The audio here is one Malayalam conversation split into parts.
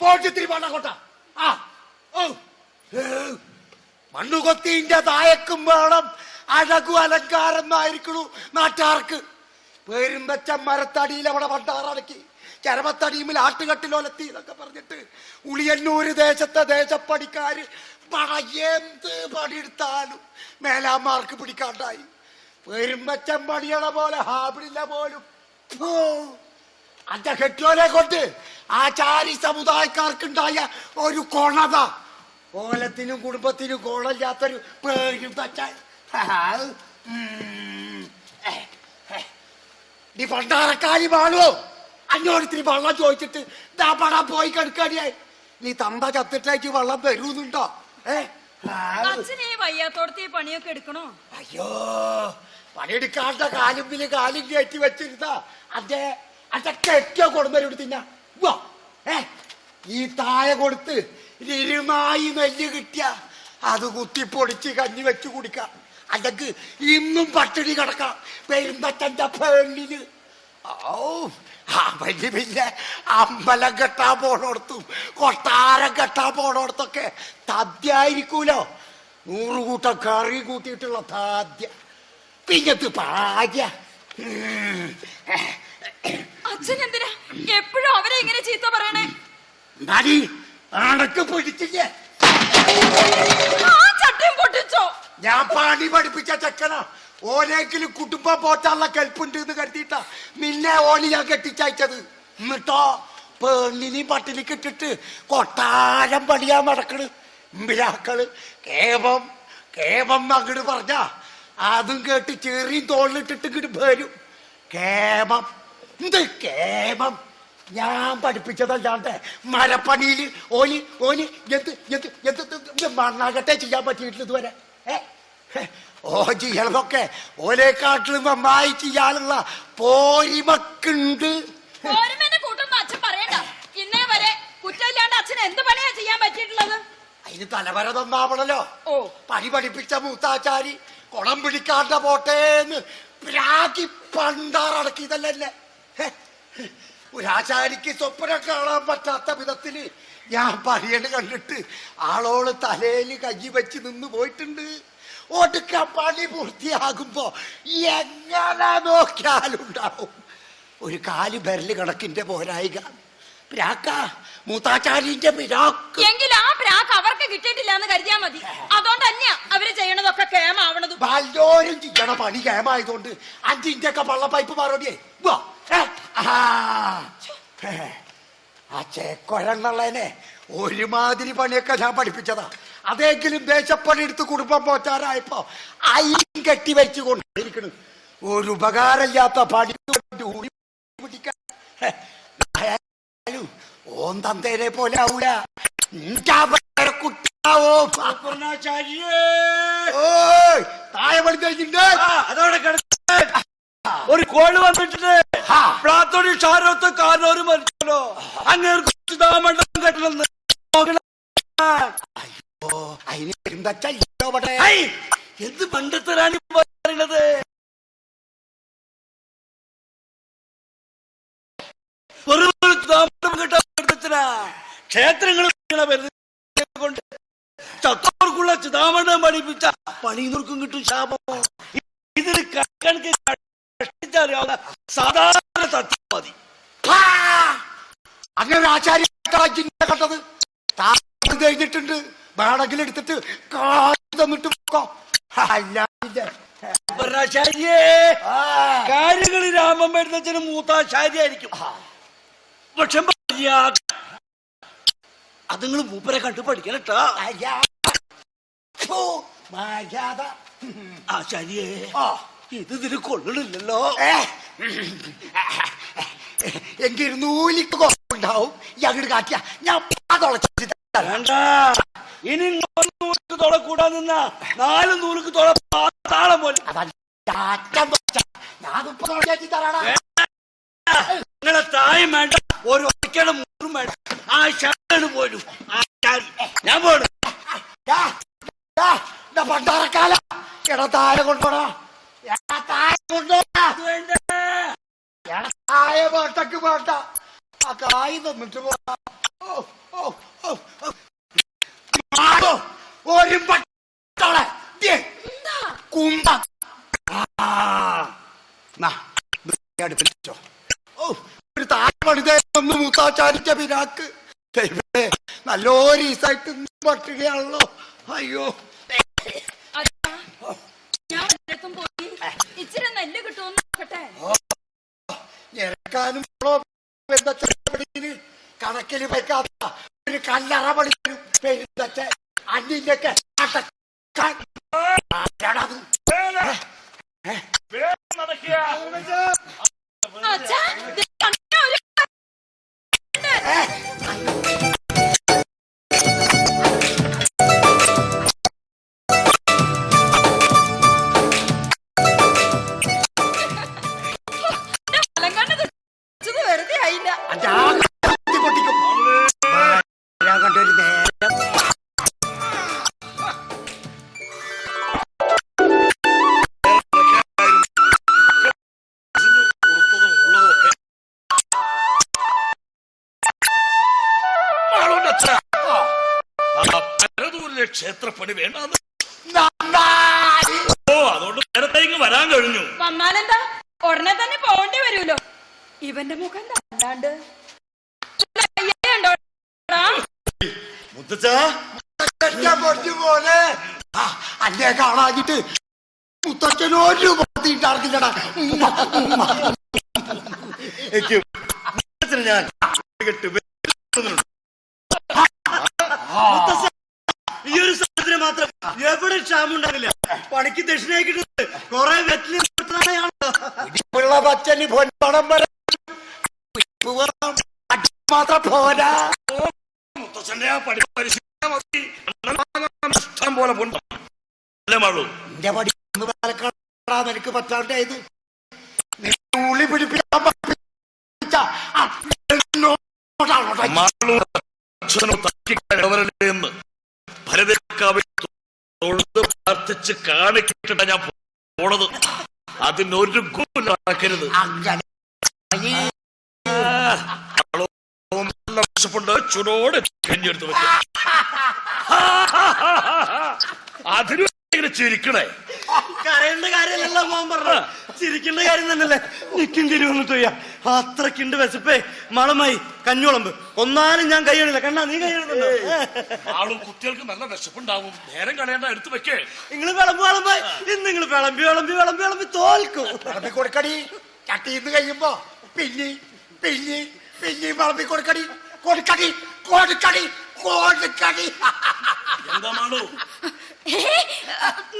പോട്ടിത്തിരി പണ്ടക്കോട്ട. ആ ഓ മണ്ണുകൊത്തിന്റെ തായക്കും വേണം അഴകു അലങ്കാരം എന്നായിരിക്കണു നാട്ടാർക്ക്. പേരും വെച്ച മരത്തടിയിൽ അവിടെ പണ്ടാറടക്കി ചരമത്തടിയുമിൽ ആട്ടുകട്ടിലൊലത്തി എന്നൊക്കെ പറഞ്ഞിട്ട് ഉളിയന്നൂര് ദേശത്തെ ദേശപ്പടിക്കാര് എന്ത് പണിയെടുത്താലും മേലാമാർക്ക് പിടിക്കാണ്ടായി. പേരും വെച്ച പണിയണ പോലെ ഹാബിളില്ല പോലും. അന്റെ കെട്ടിയോനെ കൊണ്ട് ആചാരി സമുദായക്കാർക്കുണ്ടായ ഒരു കൊണത ഓലത്തിനും കുടുംബത്തിനും കോണമില്ലാത്തൊരു പേരും തച്ചാൽ നീ പണ്ടാറക്കാരി വാണോ? അന്നോട് ഇത്തിരി വെള്ളം ചോദിച്ചിട്ട് ദാ പടാൻ പോയി കിടക്കാടിയായി. നീ തന്ത ചത്തിട്ടായിട്ട് വെള്ളം തരുന്നുണ്ടോ? വയ്യാത്തോടത്ത് പണിയൊക്കെ എടുക്കണോ? അയ്യോ പണിയെടുക്കാണ്ട കാലുമ്പില് കാലും കയറ്റി വെച്ചിരുന്ന അതൊക്കെ ഏറ്റവും കൊടുന്നവരോട് തിന്നാ. ഈ തായ കൊടുത്ത് ഇരുമായി നെല്ല് കിട്ടിയ അത് കുത്തിപ്പൊടിച്ച് കഞ്ഞി വെച്ച് കുടിക്കാം. അല്ലെങ്കിൽ ഇന്നും പട്ടിണി കിടക്കാം പെരുമ്പറ്റന്റെ പെണ്ണിന്. വലിയ വലിയ അമ്പലം കെട്ടാൻ പോണോടത്തും കൊട്ടാരം കെട്ടാൻ പോണോടത്തൊക്കെ തദ്യായിരിക്കൂലോ. 100 കൂട്ടം കറി കൂട്ടിയിട്ടുള്ള താദ്യ പിന്നത്ത് ഭാഗ്യ. അച്ഛൻ എന്തിനാ എപ്പോഴും അവരെ ഇങ്ങനെ ചീത്ത പറയണേ? നടി അണക്ക് പിടിച്ചില്ലേ? ചട്ടയും പൊട്ടിച്ചോ? ഞാൻ പണി പഠിപ്പിച്ച ചെക്കനാ. ഓനെങ്കിലും കുടുംബം പോറ്റാനുള്ള കെൽപ്പുണ്ട് എന്ന് കരുതിയിട്ടാ നിന്നെ ഓന് ഞാൻ കെട്ടിച്ചയച്ചത്. എന്നിട്ടോ പെണ്ണിനെയും പട്ടിണിക്ക് ഇട്ടിട്ട് കൊട്ടാരം പണിയാൻ നടക്കണ് മിരാക്കള്. കേവം അങ്ങോട്ട് പറഞ്ഞ അതും കേട്ട് ചെറിയും തോളിലിട്ടിട്ട് ഇങ്ങോട്ട് വരും. കേമം എന്ത് കേമം? ഞാൻ പഠിപ്പിച്ചതല്ലാണ്ട് മരപ്പണിയില് ഓന് എന്ത് മണ്ണാകട്ടെ ചെയ്യാൻ പറ്റിയിട്ടില്ല ഇതുവരെ. ചെയ്യണതൊക്കെ ഓലേക്കാട്ടിലും നന്നായി ചെയ്യാനുള്ള പോരിമക്കുണ്ട്. അച്ഛൻ പറയണ്ട. ഇന്നേ വരെ കുറ്റമില്ലാണ്ട് അച്ഛന് എന്ത് പണിയാ ചെയ്യാൻ പറ്റിയിട്ടുള്ളത്? അതിന് തലവര തന്നാവണല്ലോ. പണി പഠിപ്പിച്ച മൂത്താച്ചാരി കുളം പിടിക്കാണ്ട പോട്ടേന്ന് പ്രാഗി പണ്ടാറടക്കിയതല്ലേ. ഒരാചാരിക്ക് സ്വപ്നം കാണാൻ പറ്റാത്ത വിധത്തില് ഞാൻ പണിയണ് കണ്ടിട്ട് ആളോള് തലയില് കഞ്ഞി വെച്ച് നിന്ന് പോയിട്ടുണ്ട്. ഒടുക്ക പണി പൂർത്തിയാകുമ്പോ എങ്ങനെ നോക്കിയാലും ഉണ്ടാവും ഒരു കാല് ബെരല് കണക്കിന്റെ പോരായിക. പ്രാക്ക മൂത്താച്ചാരിന്റെ പിരാക്ക്. എങ്കിൽ ആ പ്രാക്ക് അവർക്ക് കിട്ടിയിട്ടില്ല എന്ന് കരുതിയാ മതി. അതുകൊണ്ട് തന്നെയാ അവര് ചെയ്യണതൊക്കെ കേമാവണത്. പലരും ചെയ്യണ പണി കേമായതുകൊണ്ട് അഞ്ചിന്റെ ഒക്കെ പള്ള പൈപ്പ് മറുപടിയേ. ആ ചേക്കൊരന്നുള്ളതിനെ ഒരുമാതിരി പണിയൊക്കെ ഞാൻ പഠിപ്പിച്ചതാ. അതെങ്കിലും ദേശപ്പണി എടുത്ത് കുടുംബം പോറ്റാറായപ്പോ അയിലും കെട്ടി വെച്ച് കൊണ്ടിരിക്കണ്. ഒരു ഉപകാരമില്ലാത്ത പണി പിടിക്കാൻ ഓൻ തന്തേനെ പോലെ ആവൂല. കുട്ടാവോ താഴെ പണി കഴിഞ്ഞിട്ടുണ്ട്. അതോടെ ഒരു കോഴ് വന്നിട്ടുണ്ട്. പ്ലാത്തോടി ഷാരോത്ത് കാരണവര് മരിച്ചല്ലോ. അങ്ങേർക്ക് മണ്ഡലം കെട്ടണമെന്ന് എന്ത് പണ്ടത്തരാണ് പറയുന്നത്? ക്ഷേത്രങ്ങൾ കൊണ്ട് ചത്തോർക്കുള്ള ചിതാമണ്ഡലം പണിപ്പിച്ച പണിയുന്നവർക്കും കിട്ടും ശാപമോ? ഇതിന് സാധാരണ സത്യം മതി. അങ്ങനെ ആചാര്യ കണ്ടത് കഴിഞ്ഞിട്ടുണ്ട്. വേണമെങ്കിൽ എടുത്തിട്ട് തന്നിട്ട് കാര്യങ്ങൾ രാമൻ വരുന്നതിന് മൂത്താശാരിയായിരിക്കും. പക്ഷെ അത് നിങ്ങൾ മൂപ്പരെ കണ്ടു പഠിക്കണട്ടാ. ആചാര്യേ ഇതിന് കൊള്ളണില്ലല്ലോ. എങ്കിൽ നൂലിക്ക് കുഴപ്പമുണ്ടാവും. അങ്ങോട്ട് കാട്ടിയ ഞാൻ വേണ്ട. ഇനി 1 നൂലുക്ക് തുള കൂടാൻ നിന്ന 4 നൂലുക്ക് തുള താളം പോലെ. നിങ്ങളെ തായും വേണ്ട, ഒരു ഒറ്റയുടെ മൂന്നും വേണ്ട. ആ ഷാണ് പോലും ഞാൻ പോണു. പണ്ടാറക്കാല എടാ താഴെ കൊണ്ടോടാ. താഴെ പാട്ടക്ക് പാട്ട ആ കായ് തന്നിട്ട് പോടാ. ഒരു പട്ടോളെ കുമ്പ അടുപ്പിച്ചോ. ഓ, ഒരു താഴ്മണിതയൊന്ന് മൂത്താച്ചാരിച്ച പിരാക്ക് നല്ലൊരു ഈസായിട്ട് പറ്റുകയാണല്ലോ. അയ്യോ, ഇച്ചിരി നെല്ല് കിട്ടുമെന്ന് നോക്കട്ടെ. ഞെരക്കാനും കണക്കിൽ വെക്കാത്ത ഒരു കല്ലറ പണിക്കും പെരുന്തച്ച അന്നിന്റെ വെറുതെ ആയില്ല. പൊട്ടിക്കും കണ്ടൊരു നേരം ക്ഷേത്രപ്പണി വേണ്ടെന്ന് അതുകൊണ്ട് നേരത്തേക്ക് വരാൻ കഴിഞ്ഞു. വന്നാലെന്താ, ഉടനെ തന്നെ പോകേണ്ടി വരുമല്ലോ. ഇവന്റെ മുഖം കണ്ടാണ്ട് പോലെ അല്ലേ കാണാഞ്ഞിട്ട് മുത്തച്ഛനൊരു തീണ്ടാർക്കില്ലടാ. ഞാൻ ഈ ഒരു സാധനം മാത്രം എവിടെ ക്ഷാമുണ്ടാകില്ല. പണിക്ക് ദക്ഷിണയായി കിട്ടുന്നത് കൊറേ വെറ്റിലുള്ള പച്ചന് പൊൻപണം വരെ മാത്രം പോരാ. മുത്തച്ഛന്റെ ആ പഠിപ്പ് പരിശീലനം പോലെ എന്റെ പഠിക്കാ നിനക്ക് പറ്റാണ്ടായത് ഉള്ളി പിടിപ്പിക്കാൻ പ്രാർത്ഥിച്ച് കാണിക്കിട്ട ഞാൻ പോണത്. അതിനൊരു ഗുണക്കരുത്. വിശപ്പുണ്ട്, ചൂടോടെ കഞ്ഞെടുത്ത് വെക്കും. അതിന് ചിരിക്കണേ. കരയേണ്ട കാര്യമല്ല മോൻ പറഞ്ഞു, ചിരിക്കേണ്ട കാര്യം തന്നെയല്ലേ. നിക്കും ചിരിവന്നിട്ട് അത്രക്കുണ്ട് വിശപ്പേ. മളമായി കഞ്ഞുളമ്പ് ഒന്നാലും ഞാൻ കൈയണില്ല. കണ്ണാ നീ കൈയണുണ്ടോ? ആളും കുട്ടികൾക്ക് നല്ല വിശപ്പുണ്ടാവും. നേരം കളയണ്ട, എടുത്തു വെക്കേ. നിങ്ങൾ വിളമ്പായി ഇന്ന് നിങ്ങൾ വിളമ്പി വിളമ്പി വിളമ്പി വിളമ്പി തോൽക്കും. വിളമ്പി കൊടുക്കടി. ചട്ടിന്ന് കഴിയുമ്പോ പിന്നെയും പിന്നെയും പിന്നെയും വിളമ്പി കൊടുക്കടി. കൊടുക്കടി കൊടുക്കടി കൊടുക്കടി. എന്താ മാളു,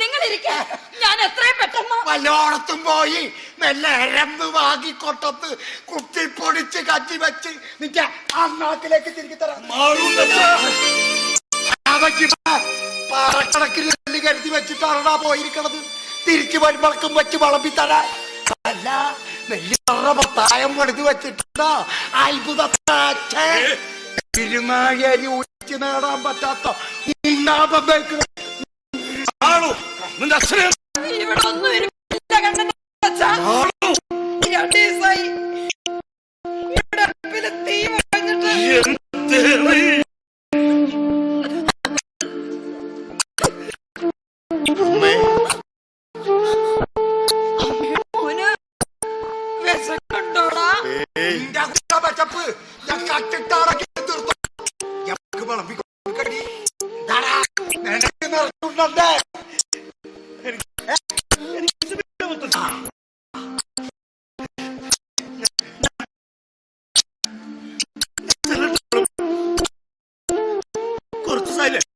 നിങ്ങൾ ഇരിക്കെ, ഞാൻ എത്രയും പെട്ടെന്ന് വല്ലോടത്തും പോയി മെല്ലെ എരമ്പ് വാങ്ങിക്കൊട്ടത്ത് കുത്തിപ്പൊടിച്ച് കഞ്ഞി വെച്ച് നിന്റെ അണ്ണാക്കിലേക്ക് തിരികെ തരാം. പാറക്കണക്കിന് നെല്ല് കരുതി വെച്ചിട്ടാണ് പോയിരിക്കണത്. തിരിച്ചു വരുമ്പളക്കും വെച്ച് വിളമ്പി തരാൻ. അല്ല, നെല്ല് പത്തായം എടുത്ത് വെച്ചിട്ടുണ്ടോ? അത്ഭുതരി ഊറ്റി നേടാൻ പറ്റാത്ത നിന്റെ അച്ഛനെ ഇവിടെ ഒന്നും ഇരിപ്പില്ല. കണ്ണനെ ദിവസായി ഇവിടെ അടുപ്പില് തീ പറഞ്ഞിട്ട് വിശക്കുണ്ടോടാ? പച്ചപ്പ് ഞാൻ കട്ടിട്ടാടക്കി തീർത്തു. ഞമ്മക്ക് വിളമ്പി കൊടുക്കടി. നിനക്ക് നിറച്ചുണ്ടേ. കുറച്ച് സൈലന്റ്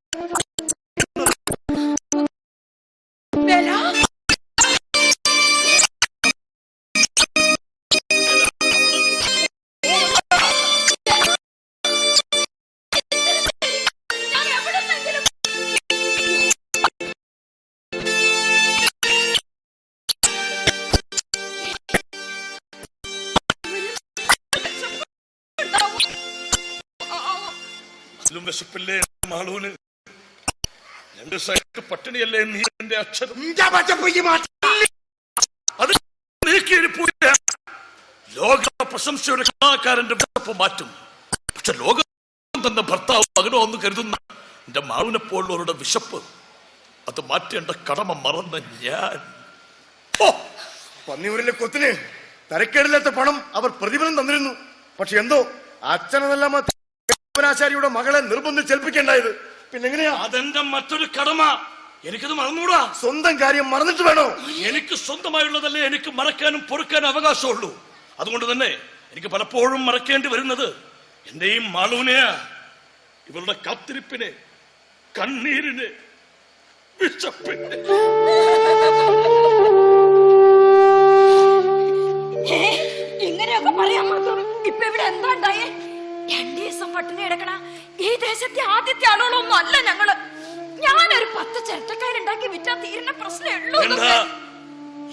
വിശപ്പില്ലേ മാളൂന്? രണ്ട് സൈഡ് പട്ടിണിയല്ലേ നീ എന്റെ അച്ഛനും? അത് നീക്കിയിരിപ്പൂല. ലോക പ്രശംസയുടെ കലാകാരന്റെ വിശപ്പ് മാറ്റും. പക്ഷെ ലോകം തന്നെ ഭർത്താവ് മകനോ എന്ന് കരുതുന്ന എന്റെ മാവിനെ പോലുള്ളവരുടെ വിശപ്പ് അത് മാറ്റേണ്ട കടമ മറന്ന ഞാൻ. പന്നിയൂരിലെ കൊത്തിന് തരക്കേടില്ലാത്ത പണം അവർ പ്രതിഫലം തന്നിരുന്നു. പക്ഷെ എന്തോ അച്ഛനെല്ലാം ആശാരിയുടെ മകളെ നിർബന്ധിച്ചേൽപ്പിക്കേണ്ടായത്. പിന്നെങ്ങനെയാ? അതെന്റെ മറ്റൊരു കടമ. എനിക്കത് മറന്നുകൂടാ. സ്വന്തം കാര്യം മറന്നിട്ട് വേണോ? എനിക്ക് സ്വന്തമായുള്ളതല്ലേ എനിക്ക് മറക്കാനും പൊറുക്കാനും അവകാശമുള്ളൂ. അതുകൊണ്ട് തന്നെ എനിക്ക് പലപ്പോഴും മറക്കേണ്ടി വരുന്നത് എന്റെയും മാളൂനെയാ. ഇവളുടെ കാത്തിരിപ്പിനെ, കണ്ണീരിനെ, വിശപ്പിനെ. ഇങ്ങനെയൊക്കെ പറയാൻ മാത്രം ഇപ്പൊ ഇവിടെ എന്താ ഉണ്ടായേ? 2 ദിവസം പട്ടിണി കിടക്കണ ഈ ദേശത്തെ ആദ്യത്തെ ആളുകളൊന്നും അല്ല ഞങ്ങള്. ഞാനൊരു 10 ചിരട്ടക്കാരുണ്ടാക്കി വിറ്റാ തീരുന്ന പ്രശ്നമേ ഉള്ളൂ.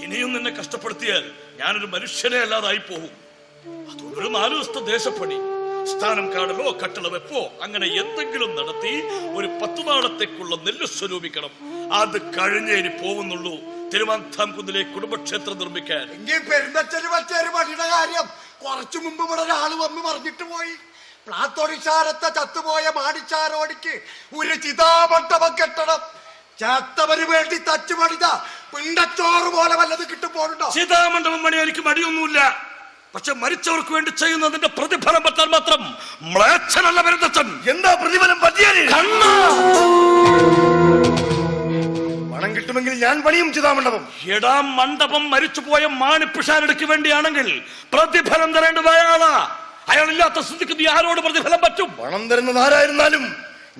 ഇനിയും നിന്നെ കഷ്ടപ്പെടുത്തിയാൽ ഞാനൊരു മനുഷ്യനെ അല്ലാതായി പോകും. അതുകൊണ്ടൊരു 4 ദിവസത്തെ ദേശപ്പണി, സ്ഥാനം കാണലോ കട്ടള വെപ്പോ അങ്ങനെ എന്തെങ്കിലും നടത്തി ഒരു 10 നാളത്തേക്കുള്ള നെല്ല് സ്വരൂപിക്കണം. അത് കഴിഞ്ഞേ ഇനി പോകുന്നുള്ളൂ തിരുവനന്തപുരത്തിലെ കുടുംബക്ഷേത്രം നിർമ്മിക്കാൻ. എങ്കിൽ പെരുന്തച്ഛന് പറ്റിയൊരു പണിയുടെ കാര്യം കുറച്ചു മുമ്പ് ഇവിടെ ഒരാള് വന്ന് പറഞ്ഞിട്ട് പോയി. പ്ലാത്തൊടിച്ചാരത്തെ ചത്തുപോയ മാടിച്ചാരോടിക്ക് ഒരു ചിതാമണ്ഡപം കെട്ടണം. ചത്തവന് വേണ്ടി തച്ചു പണിത പിണ്ടച്ചോറ് പോലെ വല്ലത് കിട്ടുമ്പോഴുണ്ടോ? ചിതാമണ്ഡപം പണി എനിക്ക് മടിയൊന്നുമില്ല. പക്ഷെ മരിച്ചവർക്ക് വേണ്ടി ചെയ്യുന്നതിന്റെ പ്രതിഫലം പറ്റാൻ മാത്രം മ്ലേച്ഛനല്ല പെരുന്തച്ഛൻ. എന്താ പ്രതിഫലം പറ്റിയാൽ? പണം കിട്ടുമെങ്കിൽ ഞാൻ പണിയും ചിതാമണ്ഡപം. എടാ മണ്ഡപം മരിച്ചുപോയ മാണിപ്പിഷാരടിക്ക് വേണ്ടിയാണെങ്കിൽ പ്രതിഫലം തരേണ്ടത് അയാളാ. അയാളില്ലാത്ത സ്ഥിതിക്ക് നീ ആരോട് പ്രതിഫലം പറ്റും? പണം തരുന്നത് ആരായിരുന്നാലും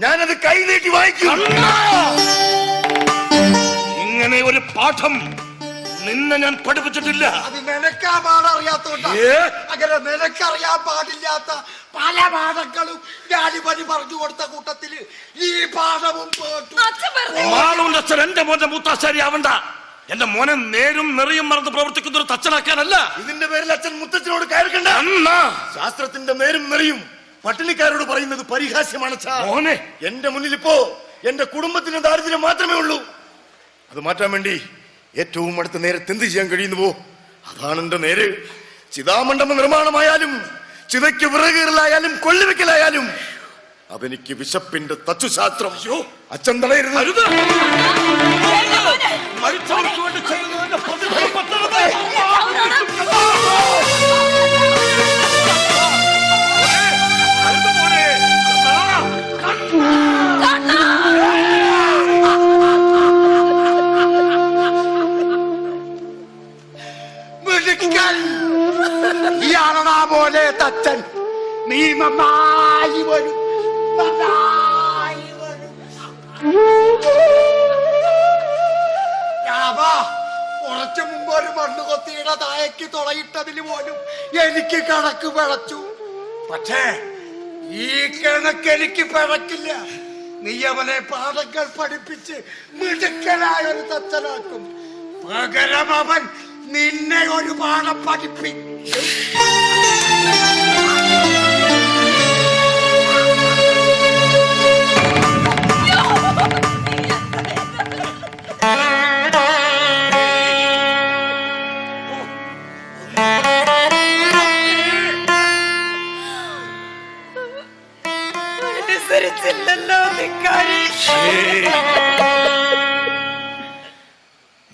ഞാനത് കൈനീട്ടി വായിക്കും. ഇങ്ങനെ ഒരു പാഠം നിന്നെ ഞാൻ പഠിപ്പിച്ചിട്ടില്ല. അത് നിനക്കാ പാടറിയാത്തോണ്ടാ. അങ്ങനെ നിനക്കറിയാൻ പാടില്ലാത്ത പല പാഠങ്ങളും ഞാനിപ്പനി പറഞ്ഞു കൊടുത്ത കൂട്ടത്തില് ഈ പാഠവും മാളൂന്റെ അച്ഛൻ എന്റെ മോന്റെ മൂത്താശാരി ആവണ്ട. എന്റെ മോനെ നേരും നെറിയും മറന്ന് പ്രവർത്തിക്കുന്ന ഒരു തച്ചനാക്കാനല്ല. ഇതിന്റെ പേരിൽ അച്ഛൻ മുത്തച്ഛനോട് കയറിക്കണ്ട. ശാസ്ത്രത്തിന്റെ നേരും നെറിയും പട്ടിണിക്കാരോട് പറയുന്നത് പരിഹാസ്യമാണ്. മോനെ, എന്റെ മുന്നിൽ ഇപ്പോ എന്റെ കുടുംബത്തിന്റെ ദാരിദ്ര്യം മാത്രമേ ഉള്ളൂ. അത് മാറ്റാൻ വേണ്ടി ഏറ്റവും അടുത്ത നേരത്തെ എന്ത് ചെയ്യാൻ കഴിയുന്നുവോ അതാണ് എന്റെ നേര്. ചിതാമണ്ഡപ നിർമ്മാണമായാലും ചിതയ്ക്ക് വിറകീറലായാലും കൊള്ളിവെക്കലായാലും അതെനിക്ക് വിശപ്പിന്റെ തച്ചുശാസ്ത്രം. അച്ഛൻ തടയരുത്. മരിച്ചവർക്ക് വേണ്ടി ചെയ്യുന്നതിന്റെ പ്രതിഫലം പറ്റരുത്. ഇയാളാ പോലെ തച്ചൻ. നീ നന്നായി വരും, നന്നായി വരും. കുറച്ചു മുമ്പ് ഒരു മണ്ണ് കൊത്തിയുടെ തായക്ക് തുളയിട്ടതിന് പോലും എനിക്ക് കണക്ക് പിഴച്ചു. പക്ഷേ ഈ കണക്ക് എനിക്ക് പിഴക്കില്ല. നീ അവനെ പാഠങ്ങൾ പഠിപ്പിച്ച് മിടുക്കനായ ഒരു തച്ചനാക്കും. പകരം അവൻ നിന്നെ ഒരു പാഠം പഠിപ്പിക്കും.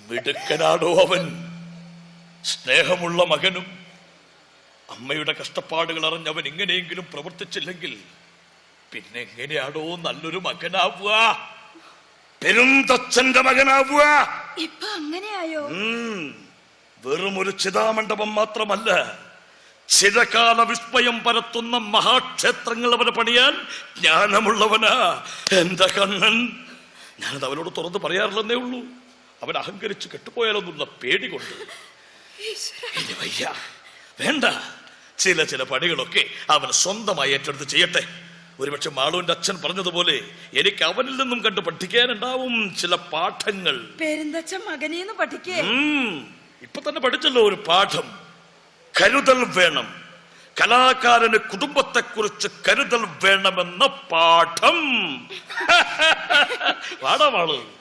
മിടുക്കനാടോ അവൻ? സ്നേഹമുള്ള മകനും അമ്മയുടെ കഷ്ടപ്പാടുകൾ അറിഞ്ഞവൻ ഇങ്ങനെയെങ്കിലും പ്രവർത്തിച്ചില്ലെങ്കിൽ പിന്നെ എങ്ങനെയാണോ നല്ലൊരു മകനാവുക, പെരുന്തച്ഛന്റെ മകനാവുക? ഇപ്പൊ അങ്ങനെയായോ? വെറും ഒരു ചിതാമണ്ഡപം മാത്രമല്ല, ചിരകാല വിസ്മയം പരത്തുന്ന മഹാക്ഷേത്രങ്ങൾ അവനെ പണിയാൻ ജ്ഞാനമുള്ളവനാ എന്റെ കണ്ണൻ. ഞാനത് അവനോട് തുറന്ന് പറയാറില്ലെന്നേ ഉള്ളൂ. അവൻ അഹങ്കരിച്ച് കെട്ടുപോയാലൊന്നുള്ള പേടി കൊണ്ട്. ഇനി വയ്യ, വേണ്ട. ചില പണികളൊക്കെ അവൻ സ്വന്തമായി ഏറ്റെടുത്ത് ചെയ്യട്ടെ. ഒരുപക്ഷെ മാളൂന്റെ അച്ഛൻ പറഞ്ഞതുപോലെ എനിക്ക് അവനിൽ നിന്നും കണ്ടു പഠിക്കാനുണ്ടാവും ചില പാഠങ്ങൾ. പെരുന്തച്ഛൻ മകനീന്ന് പഠിക്കേ? ഇപ്പൊ തന്നെ പഠിച്ചല്ലോ ഒരു പാഠം. കരുതൽ വേണം. കലാകാരന് കുടുംബത്തെക്കുറിച്ച് കരുതൽ വേണമെന്ന പാഠം. പാഠമാണ്.